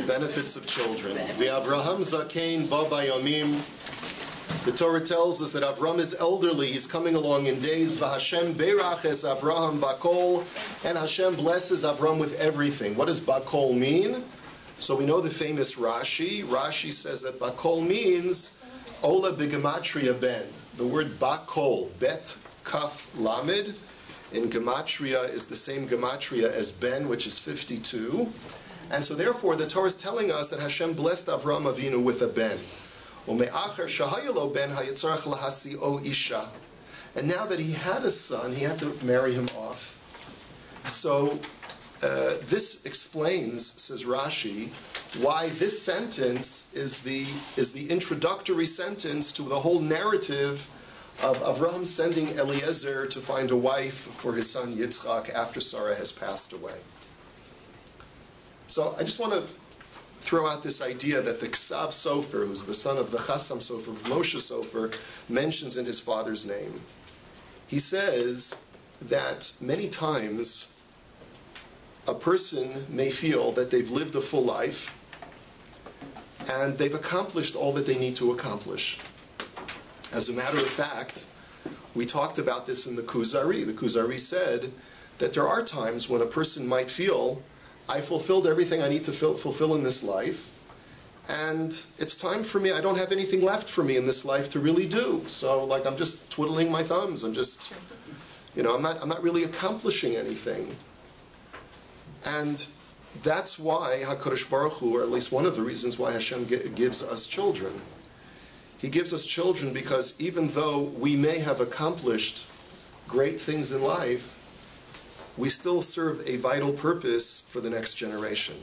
benefits of children. The Avraham Zakein Ba Bayamim. The Torah tells us that Avraham is elderly. He's coming along in days. VaHashem Beiraches Avraham Bakol. And Hashem blesses Avraham with everything. What does Bakol mean? So we know the famous Rashi. Rashi says that Bakol means Ola B'Gematria Ben. The word Bakol, Bet, Kaf, Lamed, in Gematria is the same Gematria as Ben, which is 52. And so therefore the Torah is telling us that Hashem blessed Avraham Avinu with a Ben. And now that he had a son, he had to marry him off. So this explains, says Rashi, why this sentence is the introductory sentence to the whole narrative of Avraham sending Eliezer to find a wife for his son Yitzchak after Sarah has passed away. So I just want to throw out this idea that the Ksav Sofer, who's the son of the Chassam Sofer, Moshe Sofer, mentions in his father's name. He says that many times a person may feel that they've lived a full life and they've accomplished all that they need to accomplish. As a matter of fact, we talked about this in the Kuzari. The Kuzari said that there are times when a person might feel, I fulfilled everything I need to fulfill in this life, and it's time for me, I don't have anything left for me in this life to really do. So, like, I'm just twiddling my thumbs. I'm just, I'm not really accomplishing anything. And that's why HaKadosh Baruch Hu, or at least one of the reasons why Hashem gives us children. He gives us children because even though we may have accomplished great things in life, we still serve a vital purpose for the next generation.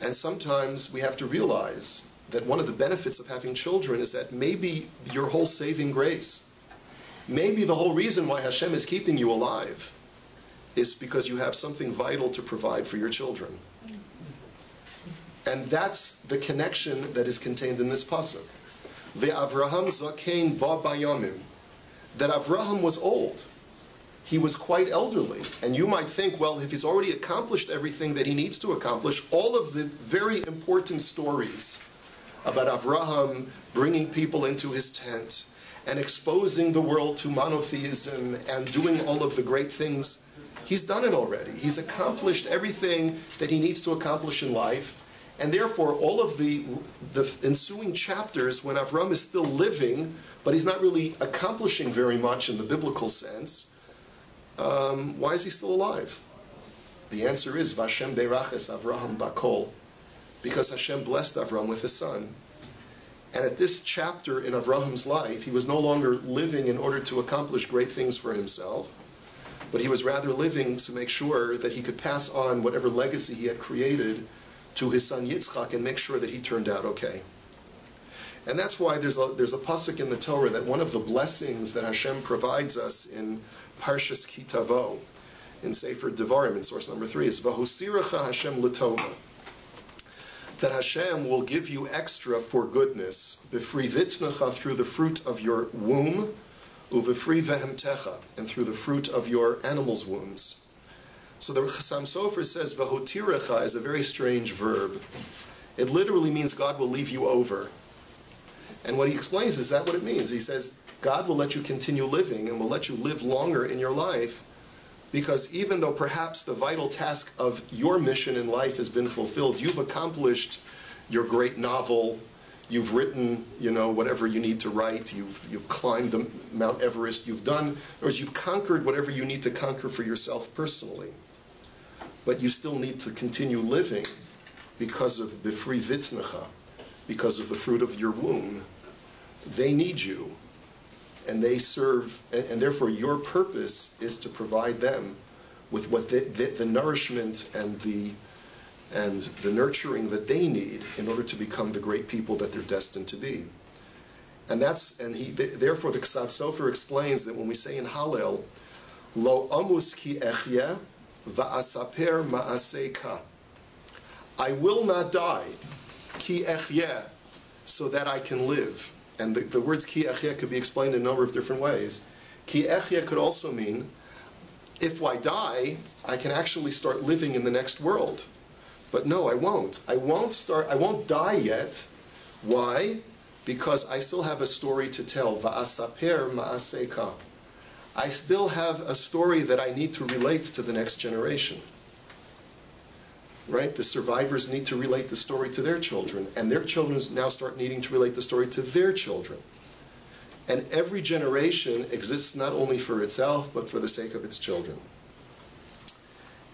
And sometimes we have to realize that one of the benefits of having children is that maybe your whole saving grace, maybe the whole reason why Hashem is keeping you alive is because you have something vital to provide for your children. And that's the connection that is contained in this pasuk. Ve'avraham zakein ba bayamim. That Avraham was old. He was quite elderly. And you might think, well, if he's already accomplished everything that he needs to accomplish, all of the very important stories about Avraham bringing people into his tent and exposing the world to monotheism and doing all of the great things, he's done it already. He's accomplished everything that he needs to accomplish in life. And therefore, all of the ensuing chapters, when Avraham is still living, but he's not really accomplishing very much in the biblical sense, why is he still alive? The answer is, Vashem Beiraches Avraham Bakol, because Hashem blessed Avraham with a son. And at this chapter in Avraham's life, he was no longer living in order to accomplish great things for himself, but he was rather living to make sure that he could pass on whatever legacy he had created to his son Yitzchak and make sure that he turned out okay. And that's why there's a pasuk in the Torah that one of the blessings that Hashem provides us in Parshas Kitavo, in Sefer Devarim, in source number 3, is Vahusiracha Hashem L'tova. That Hashem will give you extra for goodness, B'fri vitnecha, through the fruit of your womb, Uv'fri vehemtecha, and through the fruit of your animals' wombs. So the Chassam Sofer says, Vahotirecha is a very strange verb. It literally means God will leave you over. And what he explains is that what it means. He says, God will let you continue living and will let you live longer in your life, because even though perhaps the vital task of your mission in life has been fulfilled, you've accomplished your great novel, you've written, whatever you need to write, you've climbed the Mount Everest, you've conquered whatever you need to conquer for yourself personally. But you still need to continue living because of B'fri vitnecha, because of the fruit of your womb. They need you, and they serve, and therefore your purpose is to provide them with what the nourishment and the nurturing that they need in order to become the great people that they're destined to be. Therefore the Ksav Sofer explains that when we say in Hallel, Lo amus ki echye va'asaper ma'aseka, I will not die, ki echye, so that I can live. And the words ki echye could be explained in a number of different ways. Ki echye could also mean, if I die, I can actually start living in the next world. But no, I won't. I won't die yet. Why? Because I still have a story to tell. Va'asaper ma'aseka. I still have a story that I need to relate to the next generation. Right? The survivors need to relate the story to their children, and their children now start needing to relate the story to their children. And every generation exists not only for itself, but for the sake of its children.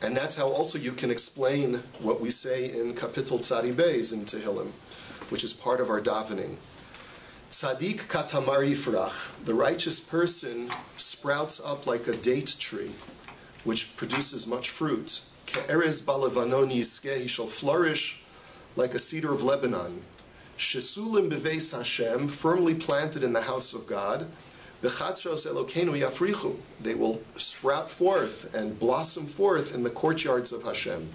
And that's how also you can explain what we say in Kapitel Tzadi Beis in Tehillim, which is part of our davening. Tzadik katamar yifrach, the righteous person sprouts up like a date tree, which produces much fruit. Ke'erez balevanon yizkeh, he shall flourish like a cedar of Lebanon. Shesulim beveis Hashem, firmly planted in the house of God. B'chatzros Elokeinu yafrichu, they will sprout forth and blossom forth in the courtyards of Hashem.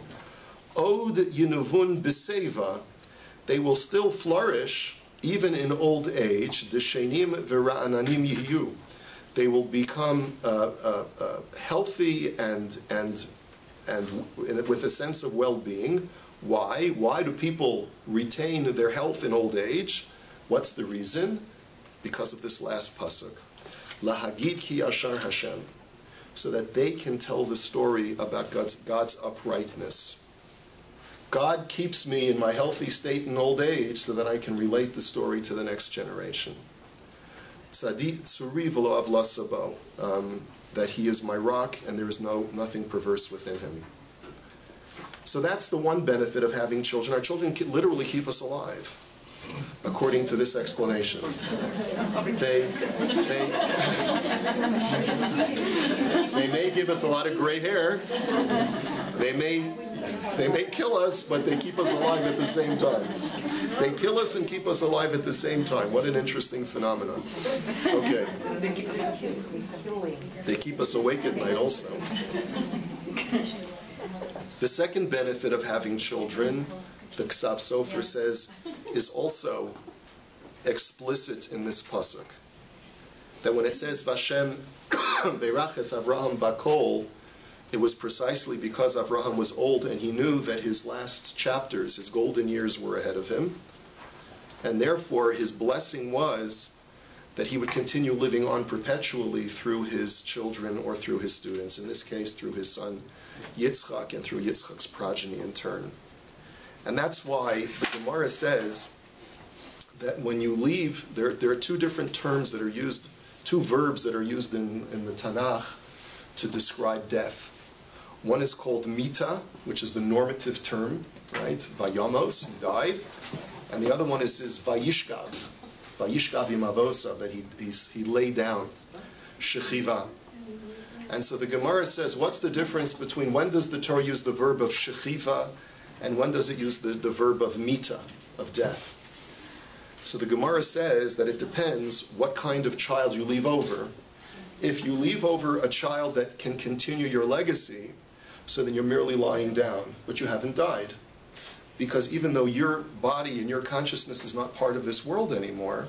Od yinuvun b'seva, they will still flourish even in old age. D'shenim v'ra'ananim yiyu, they will become healthy and with a sense of well-being. Why? Why do people retain their health in old age? What's the reason? Because of this last pasuk. Lahagid ki ashar Hashem, so that they can tell the story about God's uprightness. God keeps me in my healthy state in old age so that I can relate the story to the next generation. Tzadi tzuri v'lo avla sabo, that he is my rock and there is nothing perverse within him. So that's the one benefit of having children. Our children literally keep us alive, according to this explanation. They may give us a lot of gray hair. They may kill us, but they keep us alive at the same time. They kill us and keep us alive at the same time. What an interesting phenomenon. Okay. They keep us awake at night also. The second benefit of having children, the Ksav Sofer says, is also explicit in this pasuk. That when it says Vashem Beraches Avraham Bakol, it was precisely because Avraham was old and he knew that his last chapters, his golden years, were ahead of him. And therefore his blessing was that he would continue living on perpetually through his children or through his students, in this case through his son Yitzchak and through Yitzchak's progeny in turn. And that's why the Gemara says that when you leave, there are two different terms that are used, two verbs that are used in the Tanakh to describe death. One is called mita, which is the normative term, right? Vayamos, he died. And the other one is vayishkav. Vayishkav imavosa, that he lay down. Shechiva. And so the Gemara says, what's the difference between when does the Torah use the verb of shechiva and when does it use the verb of mita, of death? So the Gemara says that it depends what kind of child you leave over. If you leave over a child that can continue your legacy, so then you're merely lying down, but you haven't died. Because even though your body and your consciousness is not part of this world anymore,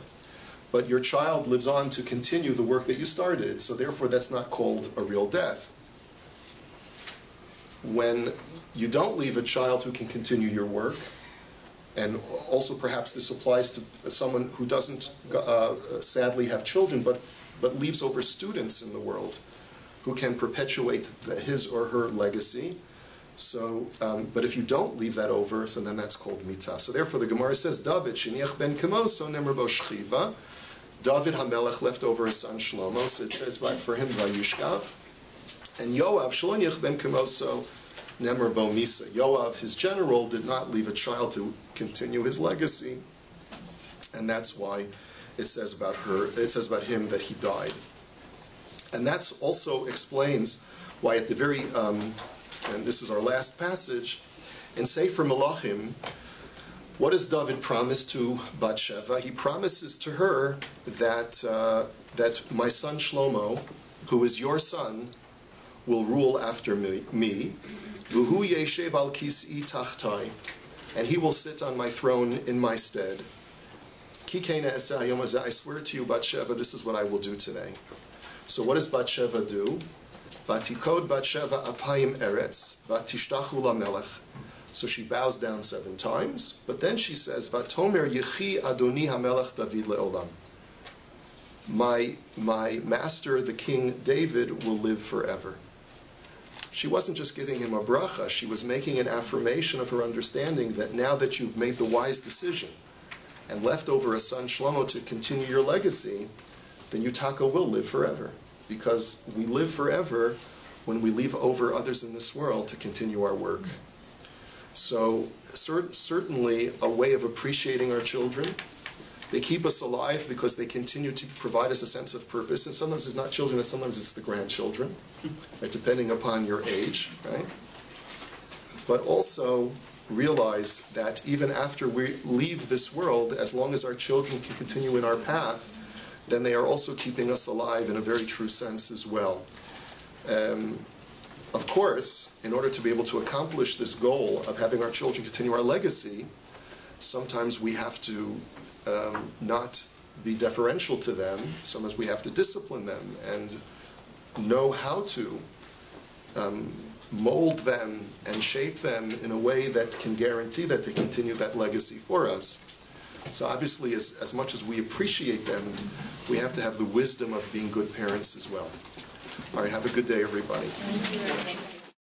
but your child lives on to continue the work that you started, so therefore that's not called a real death. When you don't leave a child who can continue your work, and also perhaps this applies to someone who doesn't sadly have children, but leaves over students in the world who can perpetuate his or her legacy. So, but if you don't leave that over, so then that's called mita. So therefore the Gemara says, David, sheniach ben kemoso nemer bo shchiva. David HaMelech left over his son Shlomo, so it says for him, vayishkav. And Yoav, sheniach ben kemoso nemer bo misa. Yoav, his general, did not leave a child to continue his legacy. And that's why it says about him that he died. And that also explains why at the very, and this is our last passage, in Sefer Melachim, what does David promise to Bathsheba? He promises to her that my son Shlomo, who is your son, will rule after me. V'hu yeshev al kis'i tachtai, and he will sit on my throne in my stead. Kikena eseh hayom hazeh, I swear to you, Bathsheba, this is what I will do today. So what does Bathsheba do? Vatikod Bathsheba apayim eretz, vatishtachu lamelech. So she bows down 7 times, but then she says, Vatomer Yechi Adoni HaMelech David Le'olam. My master, the King David, will live forever. She wasn't just giving him a bracha, she was making an affirmation of her understanding that now that you've made the wise decision and left over a son Shlomo to continue your legacy, then Yutaka will live forever. Because we live forever when we leave over others in this world to continue our work. So certainly a way of appreciating our children. They keep us alive because they continue to provide us a sense of purpose. And sometimes it's not children, and sometimes it's the grandchildren, right, depending upon your age, right? But also realize that even after we leave this world, as long as our children can continue in our path, then they are also keeping us alive in a very true sense as well. Of course, in order to be able to accomplish this goal of having our children continue our legacy, sometimes we have to not be deferential to them. Sometimes we have to discipline them and know how to mold them and shape them in a way that can guarantee that they continue that legacy for us. So obviously, as much as we appreciate them, we have to have the wisdom of being good parents as well. All right, have a good day, everybody. Thank you.